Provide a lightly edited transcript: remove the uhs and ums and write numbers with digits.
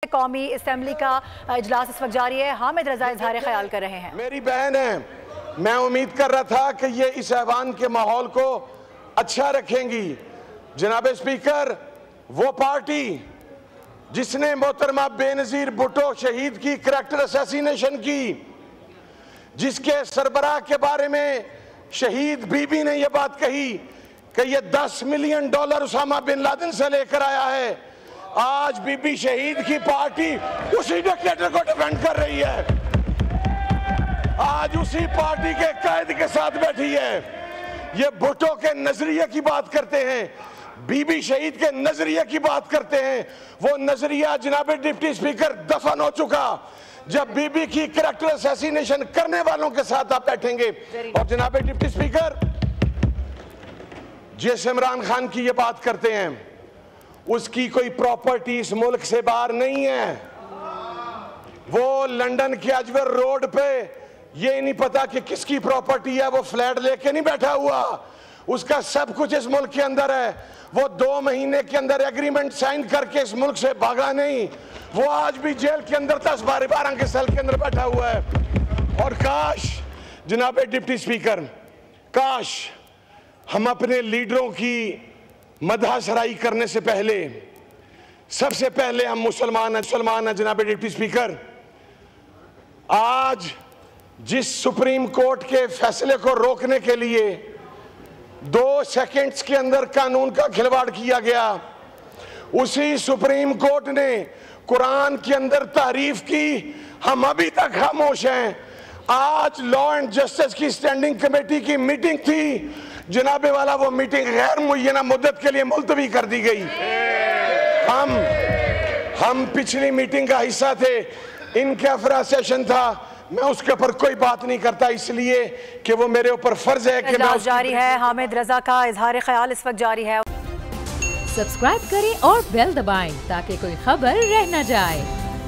कौमी असेंबली का इजलास इस वक्त जारी है। हामिद रजा इजहार ख्याल कर रहे हैं। मेरी बहन है, मैं उम्मीद कर रहा था कि ये इस ऐवान के माहौल को अच्छा रखेंगी। जनाब स्पीकर, वो पार्टी जिसने मोहतरमा बेनज़ीर भुट्टो शहीद की करैक्टर असैसिनेशन की, जिसके सरबराह के बारे में शहीद बीबी ने यह बात कही कि ये $10 मिलियन उसामा बिन लादेन से लेकर आया है, आज बीबी शहीद की पार्टी उसी डिक्टेटर को डिफेंड कर रही है, आज उसी पार्टी के कैद के साथ बैठी है। ये भुट्टो के नजरिए की बात करते हैं, बीबी शहीद के नजरिए की बात करते हैं। वो नजरिया जनाब डिप्टी स्पीकर दफन हो चुका जब बीबी की करैक्टर असैसिनेशन करने वालों के साथ आप बैठेंगे। और जनाब डिप्टी स्पीकर, जिस इमरान खान की ये बात करते हैं, उसकी कोई प्रॉपर्टी इस मुल्क से बाहर नहीं है। वो लंदन के अजवर रोड पे ये नहीं पता कि किसकी प्रॉपर्टी है, वो फ्लैट लेके नहीं बैठा हुआ, उसका सब कुछ इस मुल्क के अंदर है। वो 2 महीने के अंदर एग्रीमेंट साइन करके इस मुल्क से भागा नहीं, वो आज भी जेल के अंदर 10-12 के सेल के अंदर बैठा हुआ है। और काश जनाब डिप्टी स्पीकर, काश हम अपने लीडरों की मदह सराई करने से पहले सबसे पहले हम मुसलमान हैं जनाब डिप्टी स्पीकर। आज जिस सुप्रीम कोर्ट के फैसले को रोकने के लिए 2 सेकंड्स के अंदर कानून का खिलवाड़ किया गया, उसी सुप्रीम कोर्ट ने कुरान के अंदर तारीफ की, हम अभी तक खामोश हैं। आज लॉ एंड जस्टिस की स्टैंडिंग कमेटी की मीटिंग थी, जनाबे वाला वो मीटिंग गैर मुय्यना मुद्दत के लिए मुलतवी कर दी गई। हम पिछली मीटिंग का हिस्सा थे, इनका अफरा सेशन था, मैं उसके ऊपर कोई बात नहीं करता इसलिए कि वो मेरे ऊपर फर्ज है कि मैं जारी है। हामिद रजा का इजहार ख्याल इस वक्त जारी है। सब्सक्राइब करें और बेल दबाएं ताकि कोई खबर रह न जाए।